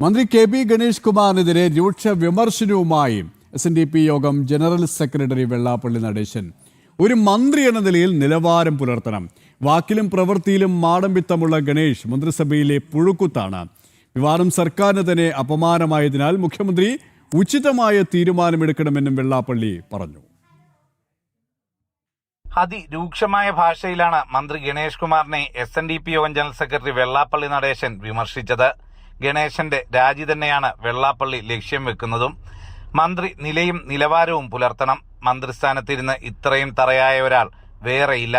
മന്ത്രി കെ.പി. ഗണേഷ് കുമാറിനെതിരെ രൂക്ഷ വിമർശനവുമായി SNDP യോഗം ജനറൽ സെക്രട്ടറി വെള്ളാപ്പള്ളി നടേശൻ. ഒരു മന്ത്രി എന്ന നിലയിൽ നിലവാരം പുലർത്തണം. വാക്കിലും പ്രവൃത്തിയിലും മാടമ്പിത്തമുള്ള ഗണേഷ് മന്ത്രിസഭയിലെ പുഴുക്കുത്താണ്. വിവാദം സർക്കാരിന് തന്നെ അപമാനമായതിനാൽ മുഖ്യമന്ത്രി ഉചിതമായ തീരുമാനമെടുക്കണമെന്നും വെള്ളാപ്പള്ളി പറഞ്ഞു. അതിരൂക്ഷമായ ഭാഷയിലാണ് മന്ത്രി ഗണേഷ് കുമാറിനെ SNDP യോഗം ജനറൽ സെക്രട്ടറി വെള്ളാപ്പള്ളി നടേശൻ വിമർശിച്ചത്. ഗണേശന്റെ രാജി തന്നെയാണ് വെള്ളാപ്പള്ളി ലക്ഷ്യം വെക്കുന്നതും. മന്ത്രി നിലയും നിലവാരവും പുലർത്തണം. മന്ത്രിസ്ഥാനത്തിരുന്ന് ഇത്രയും തറയായ ഒരാൾ വേറെയില്ല.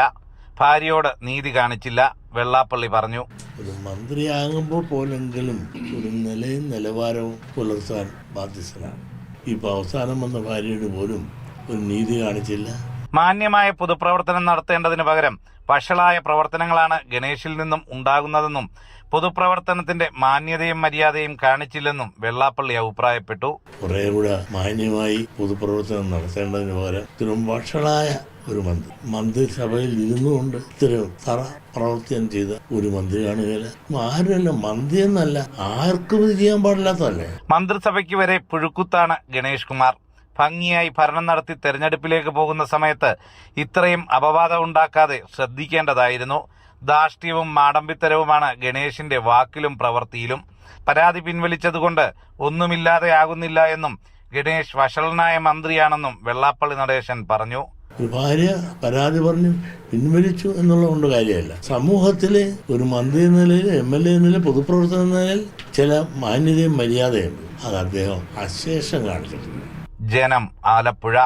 ഭാര്യയോട് നീതി കാണിച്ചില്ല, വെള്ളാപ്പള്ളി പറഞ്ഞു. ഒരു മന്ത്രിയാകുമ്പോൾ പോലെങ്കിലും ഒരു നിലയും നിലവാരവും പുലർത്താൻ ബാധ്യസ്ഥനാണ്. ഇപ്പൊ അവസാനം വന്ന ഭാര്യയുടെ പോലും ഒരു നീതി കാണിച്ചില്ല. മാന്യമായ പൊതുപ്രവർത്തനം നടത്തേണ്ടതിന് പകരം വഷളായ പ്രവർത്തനങ്ങളാണ് ഗണേഷിൽ നിന്നും ഉണ്ടാകുന്നതെന്നും പൊതുപ്രവർത്തനത്തിന്റെ മാന്യതയും മര്യാദയും കാണിച്ചില്ലെന്നും വെള്ളാപ്പള്ളി അഭിപ്രായപ്പെട്ടു. കുറെ കൂടെ മാന്യമായി പൊതുപ്രവർത്തനം നടത്തേണ്ടതിന് പകരം ഇത്തരം വഷളായ ഒരു മന്ത്രിസഭയിൽ ഇരുന്നുകൊണ്ട് ഇത്തരം തറ പ്രവർത്തനം ചെയ്ത ഒരു മന്ത്രി കാണുകയില്ല. ആരുമല്ല, മന്ത്രി എന്നല്ല, ആർക്കും ഇത് ചെയ്യാൻ പാടില്ലാത്തതല്ലേ. മന്ത്രിസഭയ്ക്ക് വരെ പുഴുക്കുത്താണ് ഗണേഷ് കുമാർ. ഭംഗിയായി ഭരണം നടത്തി തെരഞ്ഞെടുപ്പിലേക്ക് പോകുന്ന സമയത്ത് ഇത്രയും അപവാദം ഉണ്ടാക്കാതെ ശ്രദ്ധിക്കേണ്ടതായിരുന്നു. ധാർഷ്ട്യവും മാടമ്പിത്തരവുമാണ് ഗണേഷിന്റെ വാക്കിലും പ്രവൃത്തിയിലും. പരാതി പിൻവലിച്ചതുകൊണ്ട് ഒന്നുമില്ലാതെയാകുന്നില്ല എന്നും ഗണേഷ് വഷളനായ മന്ത്രിയാണെന്നും വെള്ളാപ്പള്ളി നടേശൻ പറഞ്ഞു. ഒരു ഭാര്യ പരാതി പറഞ്ഞ് പിൻവലിച്ചു എന്നുള്ളതുകൊണ്ട് കാര്യമല്ല. സമൂഹത്തിലെ ഒരു മന്ത്രി എന്ന നിലയിൽ, MLA എന്ന നിലയിൽ, പൊതുപ്രവർത്തന നിലയിൽ ചില മാന്യതയും മര്യാദയുണ്ട്. അത് അദ്ദേഹം അശേഷം കാണിച്ചിട്ടുണ്ട്. ജനം, ആലപ്പുഴ.